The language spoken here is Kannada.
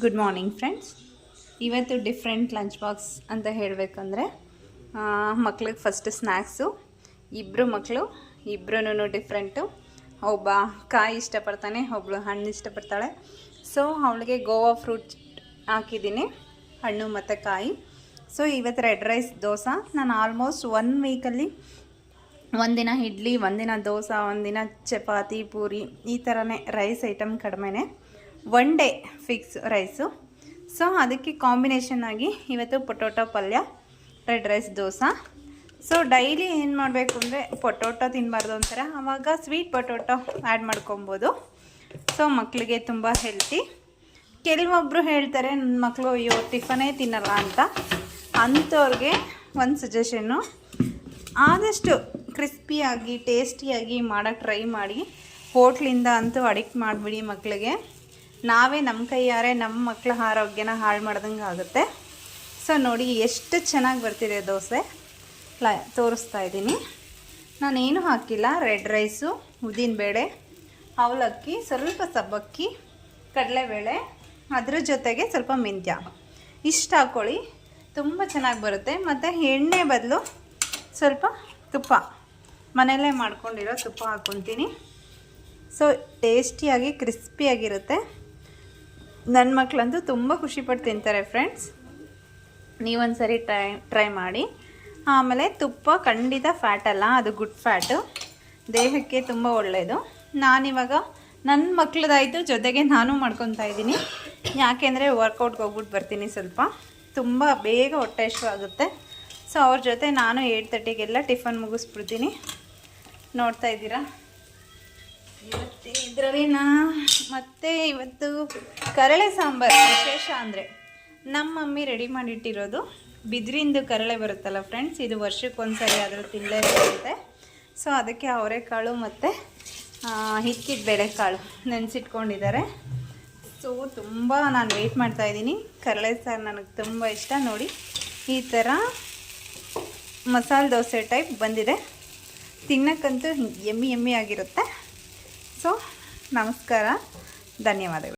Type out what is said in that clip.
Good morning friends. ಇವತ್ತು ಡಿಫ್ರೆಂಟ್ ಲಂಚ್ ಬಾಕ್ಸ್ ಅಂತ ಹೇಳಬೇಕಂದ್ರೆ ಮಕ್ಳಿಗೆ ಫಸ್ಟ್ ಸ್ನ್ಯಾಕ್ಸು. ಇಬ್ಬರು ಮಕ್ಕಳು ಇಬ್ಬರೂ ಡಿಫ್ರೆಂಟು. ಒಬ್ಬ ಕಾಯಿ ಇಷ್ಟಪಡ್ತಾನೆ, ಒಬ್ಬಳು ಹಣ್ಣು ಇಷ್ಟಪಡ್ತಾಳೆ. ಸೊ ಅವಳಿಗೆ ಗೋವಾ ಫ್ರೂಟ್ ಹಾಕಿದ್ದೀನಿ, ಹಣ್ಣು ಮತ್ತು ಕಾಯಿ. ಸೊ ಇವತ್ತು ರೆಡ್ ರೈಸ್ ದೋಸೆ. ನಾನು ಆಲ್ಮೋಸ್ಟ್ 1 ವೀಕಲ್ಲಿ ಒಂದಿನ ಇಡ್ಲಿ, ಒಂದಿನ ದೋಸೆ, ಒಂದಿನ ಚಪಾತಿ, ಪೂರಿ, ಈ ಥರನೇ ರೈಸ್ ಐಟಮ್ ಕಡಿಮೆನೇ. 1 ಡೇ ಫಿಕ್ಸ್ ರೈಸು. ಸೊ ಅದಕ್ಕೆ ಕಾಂಬಿನೇಷನ್ ಆಗಿ ಇವತ್ತು ಪೊಟೊಟೊ ಪಲ್ಯ, red rice dosa. So daily ಏನು ಮಾಡಬೇಕು ಅಂದರೆ ಪೊಟೊಟೊ ತಿನ್ನಬಾರ್ದು ಅಂತಾರೆ, ಆವಾಗ ಸ್ವೀಟ್ ಪೊಟೊಟೊ ಆ್ಯಡ್ ಮಾಡ್ಕೊಬೋದು. ಸೊ ಮಕ್ಕಳಿಗೆ ತುಂಬ ಹೆಲ್ತಿ. ಕೆಲವೊಬ್ಬರು ಹೇಳ್ತಾರೆ ನನ್ನ ಮಕ್ಕಳು ಅಯ್ಯೋ ಟಿಫನೇ ತಿನ್ನಲ್ಲ ಅಂತ. ಅಂಥವ್ರಿಗೆ ಒಂದು ಸಜೆಷನ್ನು, ಆದಷ್ಟು ಕ್ರಿಸ್ಪಿಯಾಗಿ ಟೇಸ್ಟಿಯಾಗಿ ಮಾಡೋಕ್ಕೆ ಟ್ರೈ ಮಾಡಿ. ಹೋಟ್ಲಿಂದ ಅಂತೂ ಅಡಿಕ್ಟ್ ಮಾಡಿಬಿಡಿ ಮಕ್ಕಳಿಗೆ. ನಾವೇ ನಮ್ಮ ಕೈಯಾರೆ ನಮ್ಮ ಮಕ್ಕಳ ಆರೋಗ್ಯನ ಹಾಳು ಮಾಡ್ದಂಗೆ ಆಗುತ್ತೆ. ಸೊ ನೋಡಿ ಎಷ್ಟು ಚೆನ್ನಾಗಿ ಬರ್ತಿದೆ ದೋಸೆ. ತೋರಿಸ್ತಾ ಇದ್ದೀನಿ. ನಾನೇನು ಹಾಕಿಲ್ಲ, ರೆಡ್ ರೈಸು, ಉದ್ದಿನಬೇಳೆ, ಅವಲಕ್ಕಿ, ಸ್ವಲ್ಪ ಸಬ್ಬಕ್ಕಿ, ಕಡಲೆಬೇಳೆ, ಅದ್ರ ಜೊತೆಗೆ ಸ್ವಲ್ಪ ಮೆಂತ್ಯ ಇಷ್ಟು ಹಾಕ್ಕೊಳ್ಳಿ, ತುಂಬ ಚೆನ್ನಾಗಿ ಬರುತ್ತೆ. ಮತ್ತು ಎಣ್ಣೆ ಬದಲು ಸ್ವಲ್ಪ ತುಪ್ಪ, ಮನೆಯಲ್ಲೇ ಮಾಡ್ಕೊಂಡಿರೋ ತುಪ್ಪ ಹಾಕ್ಕೊತೀನಿ. ಸೊ ಟೇಸ್ಟಿಯಾಗಿ ಕ್ರಿಸ್ಪಿಯಾಗಿರುತ್ತೆ. ನನ್ನ ಮಕ್ಕಳಂತೂ ತುಂಬ ಖುಷಿಪಟ್ಟು ತಿಂತಾರೆ ಫ್ರೆಂಡ್ಸ್. ನೀವೊಂದು ಸರಿ ಟ್ರೈ ಮಾಡಿ. ಆಮೇಲೆ ತುಪ್ಪ ಖಂಡಿತ ಫ್ಯಾಟ್ ಅಲ್ಲ, ಅದು ಗುಡ್ ಫ್ಯಾಟು, ದೇಹಕ್ಕೆ ತುಂಬ ಒಳ್ಳೆಯದು. ನಾನಿವಾಗ ನನ್ನ ಮಕ್ಕಳದಾಯಿತು, ಜೊತೆಗೆ ನಾನು ಮಾಡ್ಕೊತಾ ಇದ್ದೀನಿ. ಯಾಕೆಂದರೆ ವರ್ಕೌಟ್ಗೆ ಹೋಗ್ಬಿಟ್ಟು ಬರ್ತೀನಿ, ಸ್ವಲ್ಪ ತುಂಬ ಬೇಗ ಹೊಟ್ಟೆ ಹಸಿವು ಆಗುತ್ತೆ. ಸೊ ಅವ್ರ ಜೊತೆ ನಾನು 8:30ಗೆಲ್ಲ ಟಿಫನ್ ಮುಗಿಸ್ಬಿಡ್ತೀನಿ. ನೋಡ್ತಾ ಇದ್ದೀರಾ. ಇದರಲ್ಲಿ ಮತ್ತು ಇವತ್ತು ಕರಳೆ ಸಾಂಬಾರು. ವಿಶೇಷ ಅಂದರೆ ನಮ್ಮ ಮಮ್ಮಿ ರೆಡಿ ಮಾಡಿಟ್ಟಿರೋದು ಬಿದಿರಿಂದು ಕರಳೆ ಬರುತ್ತಲ್ಲ ಫ್ರೆಂಡ್ಸ್, ಇದು ವರ್ಷಕ್ಕೊಂದು ಸರಿ ಆದರೂ ತಿನ್ನಲೇಬೇಕಂತೆ. ಸೊ ಅದಕ್ಕೆ ಅವರೆಕಾಳು ಮತ್ತು ಹಿಕ್ಕಿದ ಬೇಳೆಕಾಳು ನೆನೆಸಿಟ್ಕೊಂಡಿದ್ದಾರೆ. ಸೊ ತುಂಬ ನಾನು ವೆಯ್ಟ್ ಮಾಡ್ತಾಯಿದ್ದೀನಿ. ಕರಳೆ ಸಾರು ನನಗೆ ತುಂಬ ಇಷ್ಟ. ನೋಡಿ ಈ ಥರ ಮಸಾಲೆ ದೋಸೆ ಟೈಪ್ ಬಂದಿದೆ. ತಿನ್ನಕ್ಕಂತೂ ಎಮ್ಮಿ ಆಗಿರುತ್ತೆ. ಸೊ ನಮಸ್ಕಾರ, ಧನ್ಯವಾದಗಳು.